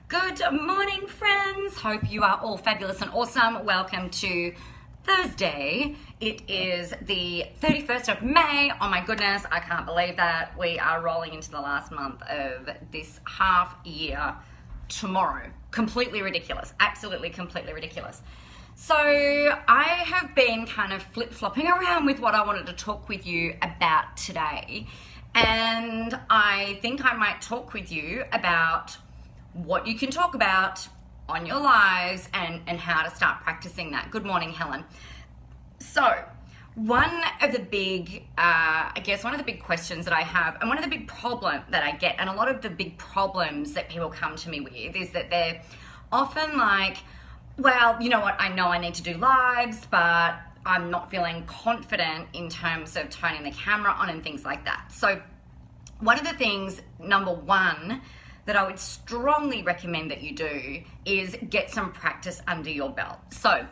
Good morning, friends. Hope you are all fabulous and awesome. Welcome to Thursday. It is the 31st of May. Oh my goodness, I can't believe that. We are rolling into the last month of this half year tomorrow. Completely ridiculous. Absolutely, completely ridiculous. So I have been kind of flip-flopping around with what I wanted to talk with you about today. And I think I might talk with you about what you can talk about on your lives and how to start practicing that. Good morning, Helen. So one of the big, one of the big questions that I have, and one of the big problems that I get, and a lot of the big problems that people come to me with, is that they're often like, well, you know what, I know I need to do lives, but I'm not feeling confident in terms of turning the camera on and things like that. So one of the things, number one, that I would strongly recommend that you do is get some practice under your belt. So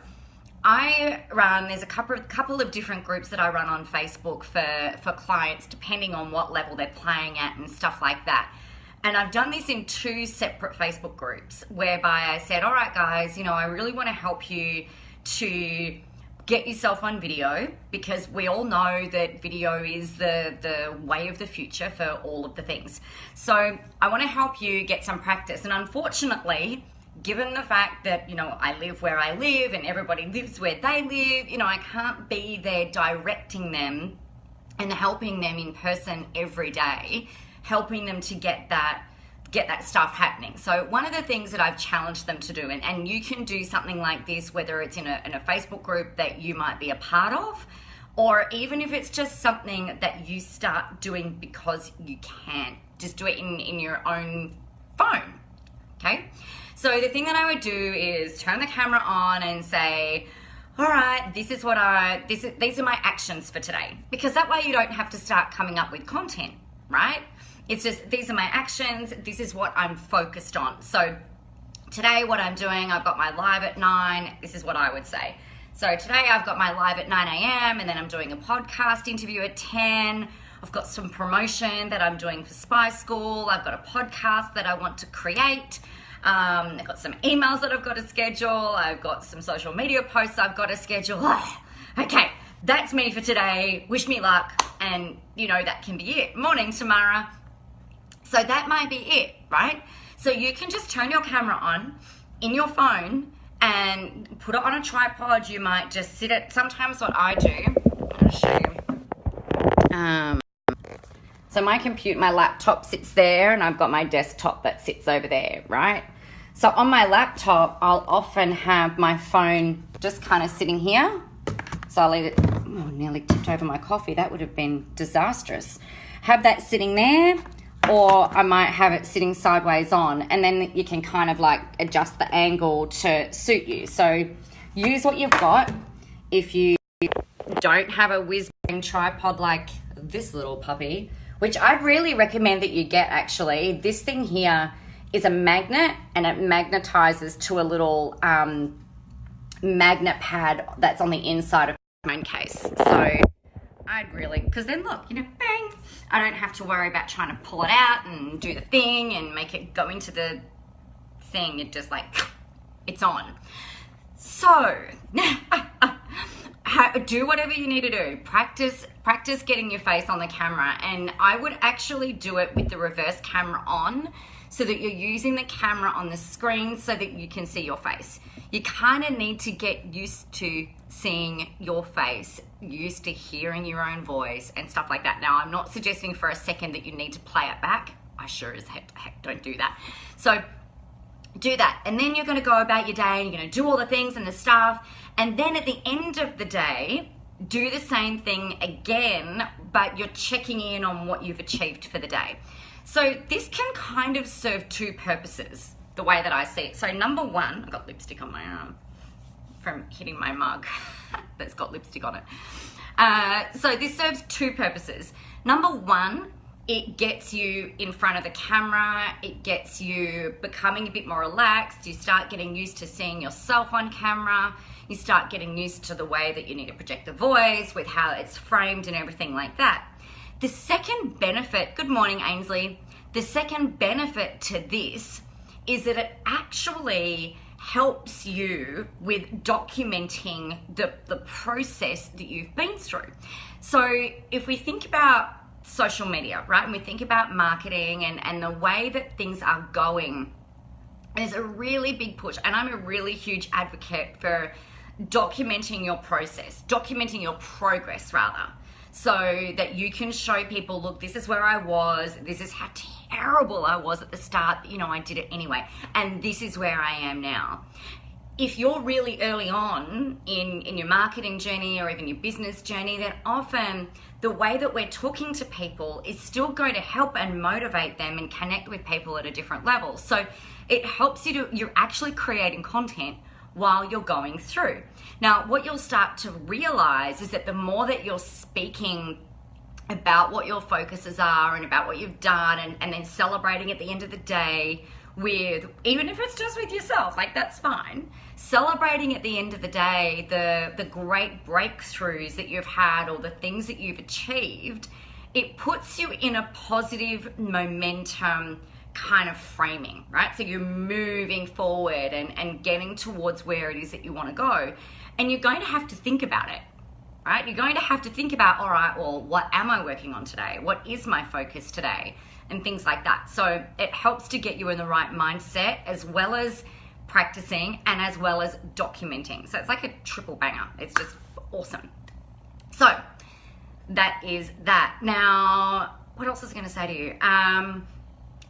there's a couple of different groups that I run on Facebook for clients, depending on what level they're playing at and stuff like that. And I've done this in two separate Facebook groups whereby I said, all right, guys, I really want to help you to get yourself on video, because we all know that video is the way of the future for all of the things. So I want to help you get some practice. And unfortunately, given the fact that, I live where I live and everybody lives where they live, I can't be there directing them and helping them in person every day, helping them to get that stuff happening. So one of the things that I've challenged them to do, and you can do something like this, whether it's in a Facebook group that you might be a part of, or even if it's just something that you start doing because you can. Just do it in your own phone, okay? So the thing that I would do is turn the camera on and say, all right, these are my actions for today. Because that way you don't have to start coming up with content, right? It's just, these are my actions, this is what I'm focused on. So today what I'm doing, I've got my live at 9, this is what I would say. So today I've got my live at 9 a.m. and then I'm doing a podcast interview at 10. I've got some promotion that I'm doing for Spy School. I've got a podcast that I want to create. I've got some emails that I've got to schedule. I've got some social media posts I've got to schedule. Okay, that's me for today. Wish me luck. And that can be it. Morning, Tamara. So that might be it, right? So you can just turn your camera on in your phone and put it on a tripod. You might just sit it. Sometimes what I do, I'll show you. So my laptop sits there and I've got my desktop that sits over there, right? So on my laptop, I'll often have my phone just kind of sitting here. So I'll leave it, nearly tipped over my coffee. That would have been disastrous. Have that sitting there. Or I might have it sitting sideways on, and then you can kind of like adjust the angle to suit you. So use what you've got. If you don't have a whiz-bang tripod like this little puppy, which I'd really recommend that you get actually, this thing here is a magnet and it magnetizes to a little magnet pad that's on the inside of the phone case. So I'd really, because then look, bang, I don't have to worry about trying to pull it out and do the thing and make it go into the thing. It just it's on. So, do whatever you need to do. Practice getting your face on the camera. And I would actually do it with the reverse camera on, so that you're using the camera on the screen so that you can see your face. You kind of need to get used to seeing your face, used to hearing your own voice and stuff like that. Now, I'm not suggesting for a second that you need to play it back. I sure as heck don't do that. So do that. And then you're going to go about your day and you're going to do all the things and the stuff. And then at the end of the day, do the same thing again, but you're checking in on what you've achieved for the day. So this can kind of serve two purposes, the way that I see it. So number one, I've got lipstick on my arm from hitting my mug that's got lipstick on it. So this serves two purposes. Number one, it gets you in front of the camera. It gets you becoming a bit more relaxed. You start getting used to seeing yourself on camera. You start getting used to the way that you need to project the voice with how it's framed and everything like that. The second benefit, good morning, Ainsley. The second benefit to this is that it actually helps you with documenting the process that you've been through. So if we think about social media, right, and we think about marketing and the way that things are going, there's a really big push, and I'm a really huge advocate for documenting your process, documenting your progress rather, so that you can show people, look, this is where I was, this is how terrible I was at the start, you know, I did it anyway, and this is where I am now. If you're really early on in your marketing journey or even your business journey, then often the way that we're talking to people is still going to help and motivate them and connect with people at a different level. So it helps you're actually creating content while you're going through. Now, what you'll start to realize is that the more that you're speaking about what your focuses are and about what you've done and then celebrating at the end of the day with, even if it's just with yourself, like that's fine, celebrating at the end of the day the great breakthroughs that you've had or the things that you've achieved, it puts you in a positive momentum kind of framing, right? So you're moving forward and getting towards where it is that you want to go. And you're going to have to think about it, right? You're going to have to think about, all right, well, what am I working on today? What is my focus today? And things like that. So it helps to get you in the right mindset, as well as practicing and as well as documenting. So it's like a triple banger. It's just awesome. So that is that. Now, what else was I going to say to you?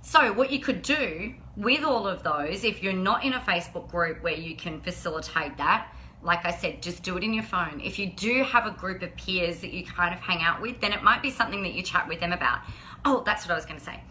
So what you could do with all of those, if you're not in a Facebook group where you can facilitate that, like I said, just do it in your phone. If you do have a group of peers that you kind of hang out with, then it might be something that you chat with them about. Oh, that's what I was going to say.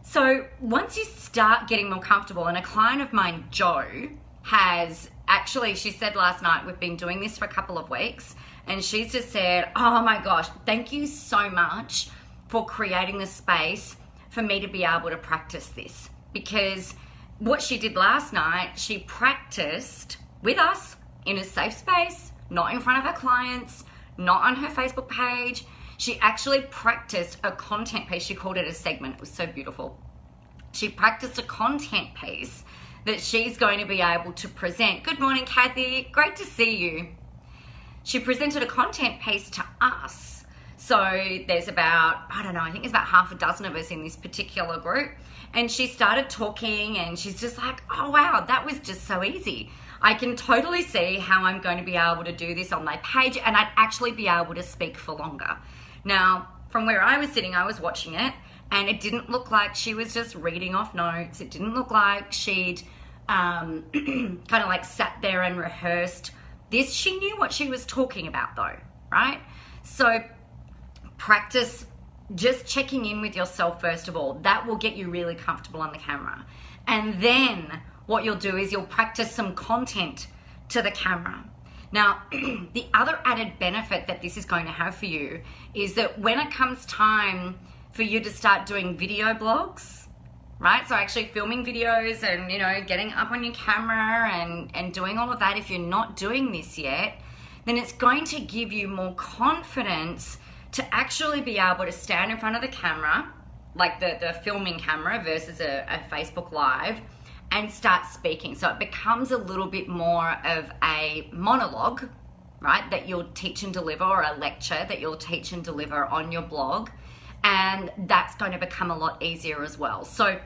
So once you start getting more comfortable, and a client of mine, Jo, has actually, she said last night, we've been doing this for a couple of weeks, and she's just said, oh my gosh, thank you so much for creating the space for me to be able to practice this. Because what she did last night, she practiced with us in a safe space, not in front of her clients, not on her Facebook page. She actually practiced a content piece. She called it a segment. It was so beautiful. She practiced a content piece that she's going to be able to present. Good morning, Kathy. Great to see you. She presented a content piece to us. So there's about, I don't know, I think there's about half a dozen of us in this particular group. And she started talking and she's just like, oh wow, that was just so easy. I can totally see how I'm going to be able to do this on my page, and I'd actually be able to speak for longer. Now, from where I was sitting, I was watching it, and it didn't look like she was just reading off notes. It didn't look like she'd kind of like sat there and rehearsed this. She knew what she was talking about though, right? So practice just checking in with yourself first of all. That will get you really comfortable on the camera. And then what you'll do is you'll practice some content to the camera. Now, the other added benefit that this is going to have for you is that when it comes time for you to start doing video blogs, right? So actually filming videos and, you know, getting up on your camera and doing all of that, if you're not doing this yet, then it's going to give you more confidence to actually be able to stand in front of the camera, like the filming camera versus a Facebook Live, and start speaking. So it becomes a little bit more of a monologue, right, that you'll teach and deliver, or a lecture that you'll teach and deliver on your blog. And that's going to become a lot easier as well. So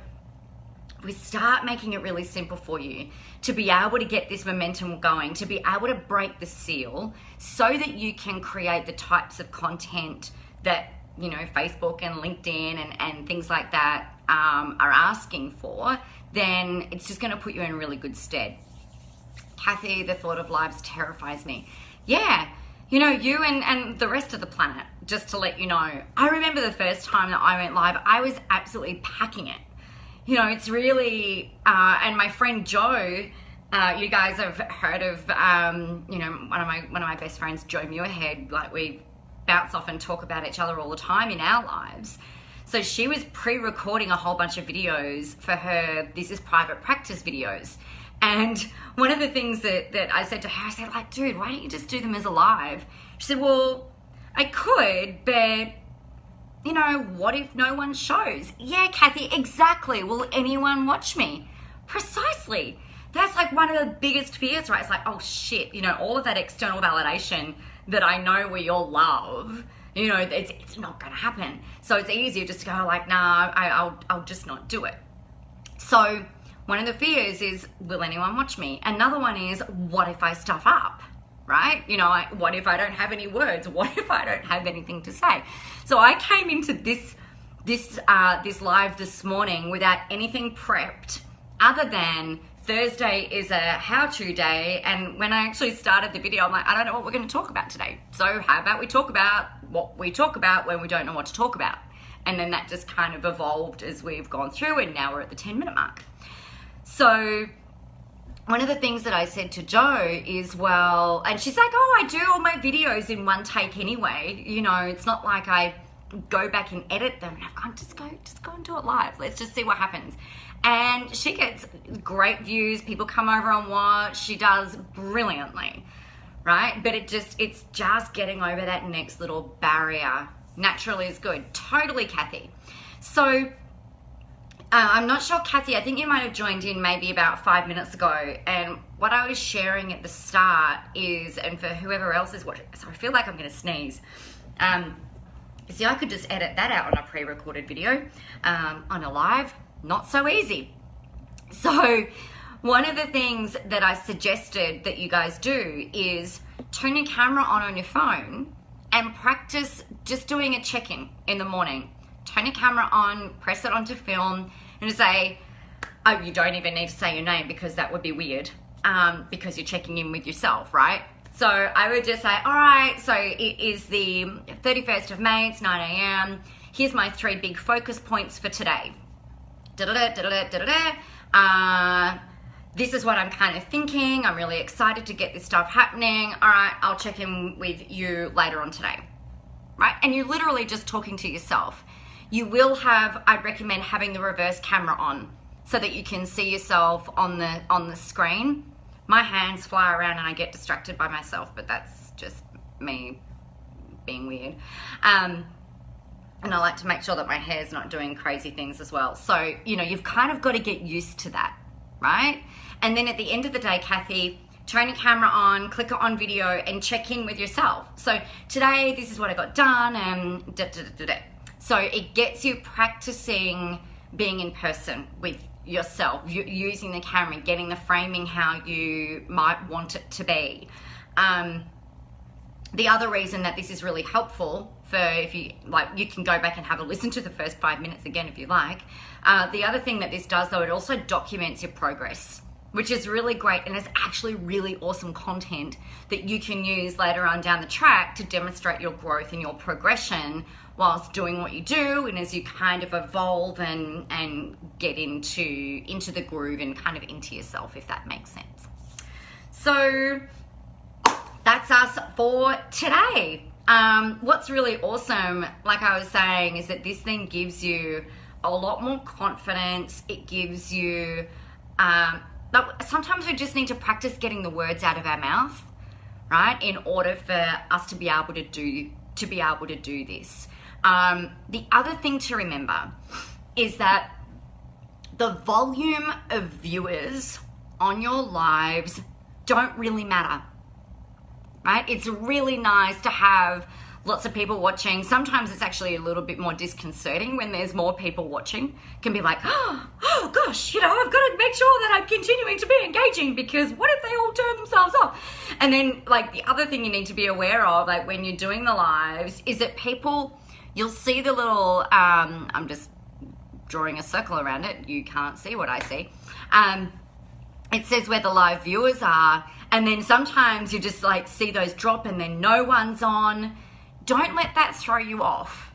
we start making it really simple for you to be able to get this momentum going, to be able to break the seal so that you can create the types of content that, you know, Facebook and LinkedIn and things like that are asking for. Then it's just going to put you in really good stead. Kathy, the thought of lives terrifies me. Yeah, you know, you and the rest of the planet, just to let you know. I remember the first time that I went live, I was absolutely packing it. You know, it's really, and my friend Jo, you guys have heard of, you know, one of my best friends, Jo Muirhead. Like, we bounce off and talk about each other all the time in our lives. So she was pre-recording a whole bunch of videos for her This Is Private Practice videos. And one of the things that I said to her, I said, like, dude, why don't you just do them as a live? She said, well, I could, but, you know, what if no one shows? Yeah, Kathy, exactly. Will anyone watch me? Precisely. That's like one of the biggest fears, right? It's like, oh shit, you know, all of that external validation that I know we all love, you know, it's not going to happen. So it's easier just to go like, nah, I'll just not do it. So one of the fears is, will anyone watch me? Another one is, what if I stuff up, right? You know, what if I don't have any words? What if I don't have anything to say? So I came into this live this morning without anything prepped other than Thursday is a how-to day, and when I actually started the video, I'm like, I don't know what we're going to talk about today. So how about we talk about what we talk about when we don't know what to talk about? And then that just kind of evolved as we've gone through, and now we're at the 10-minute mark. So one of the things that I said to Jo is, well, and she's like, oh, I do all my videos in one take anyway. You know, it's not like I go back and edit them. And I've gone, just go and do it live. Let's just see what happens. And she gets great views. People come over and watch. She does brilliantly, right? But it's just getting over that next little barrier. Naturally is good. Totally, Kathy. So I'm not sure, Kathy, I think you might have joined in maybe about 5 minutes ago. And what I was sharing at the start is, and for whoever else is watching, so I feel like I'm going to sneeze. See, I could just edit that out on a pre-recorded video, on a live. Not so easy. So one of the things that I suggested that you guys do is turn your camera on your phone and practice just doing a check-in in the morning. Turn your camera on, press it onto film, and say, oh, you don't even need to say your name because that would be weird, because you're checking in with yourself, right? So I would just say, all right, so it is the 31st of May, it's 9 a.m. Here's my 3 big focus points for today. This is what I'm kind of thinking. I'm really excited to get this stuff happening. All right, I'll check in with you later on today, right? And you're literally just talking to yourself. You will have, I'd recommend having the reverse camera on so that you can see yourself on the screen. My hands fly around and I get distracted by myself, but that's just me being weird. And I like to make sure that my hair's not doing crazy things as well. So, you know, you've kind of got to get used to that, right? And then at the end of the day, Kathy, turn your camera on, click it on video, and check in with yourself. So today, this is what I got done, and da-da-da-da-da. So it gets you practicing being in person with yourself, using the camera, getting the framing how you might want it to be. The other reason that this is really helpful for, if you like, you can go back and have a listen to the first 5 minutes again if you like. The other thing that this does, though, it also documents your progress, which is really great, and it's actually really awesome content that you can use later on down the track to demonstrate your growth and your progression whilst doing what you do, and as you kind of evolve and get into the groove and kind of into yourself, if that makes sense. So that's us for today. What's really awesome, like I was saying, is that this thing gives you a lot more confidence. It gives you, sometimes we just need to practice getting the words out of our mouth, right? In order for us to be able to do this. The other thing to remember is that the volume of viewers on your lives don't really matter. Right? It's really nice to have lots of people watching. Sometimes it's actually a little bit more disconcerting when there's more people watching. It can be like, oh gosh, you know, I've got to make sure that I'm continuing to be engaging, because what if they all turn themselves off? And then, like, the other thing you need to be aware of, like when you're doing the lives, is that people, you'll see the little, I'm just drawing a circle around it. You can't see what I see. It says where the live viewers are, and then sometimes you just like see those drop and then no one's on. Don't let that throw you off.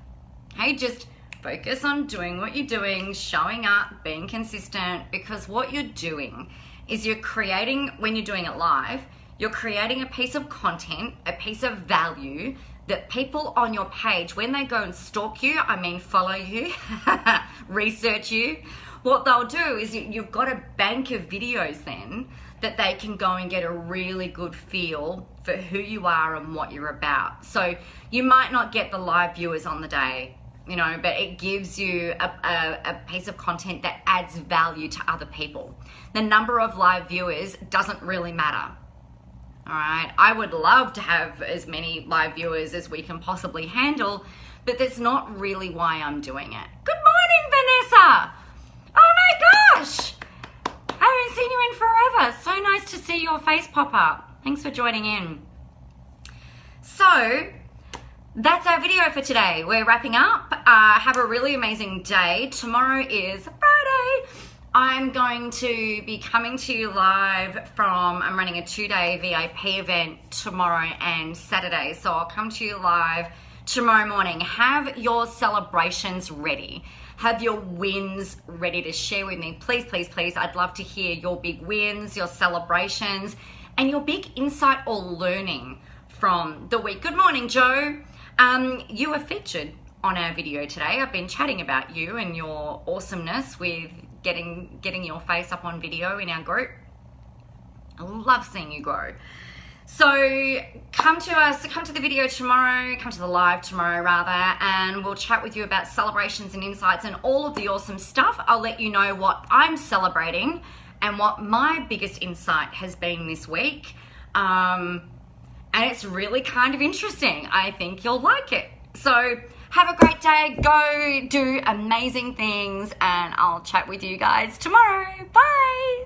Okay, just focus on doing what you're doing, showing up, being consistent, because what you're doing is you're creating, when you're doing it live, you're creating a piece of content, a piece of value that people on your page, when they go and stalk you, I mean follow you, research you, what they'll do is you've got a bank of videos then that they can go and get a really good feel for who you are and what you're about. So you might not get the live viewers on the day, you know, but it gives you a piece of content that adds value to other people. The number of live viewers doesn't really matter. All right, I would love to have as many live viewers as we can possibly handle, but that's not really why I'm doing it. Good morning, Vanessa. Oh my gosh. I haven't seen you in forever. So nice to see your face pop up. Thanks for joining in. So that's our video for today. We're wrapping up. Have a really amazing day. Tomorrow is Friday. I'm going to be coming to you live from, I'm running a 2-day VIP event tomorrow and Saturday. So I'll come to you live tomorrow morning. Have your celebrations ready. Have your wins ready to share with me. Please, please, please. I'd love to hear your big wins, your celebrations, and your big insight or learning from the week. Good morning, Joe. You were featured on our video today. I've been chatting about you and your awesomeness with getting your face up on video in our group. I love seeing you grow. So come to the video tomorrow, come to the live tomorrow rather, and we'll chat with you about celebrations and insights and all of the awesome stuff. I'll let you know what I'm celebrating and what my biggest insight has been this week. And it's really kind of interesting. I think you'll like it. So have a great day. Go do amazing things, and I'll chat with you guys tomorrow. Bye.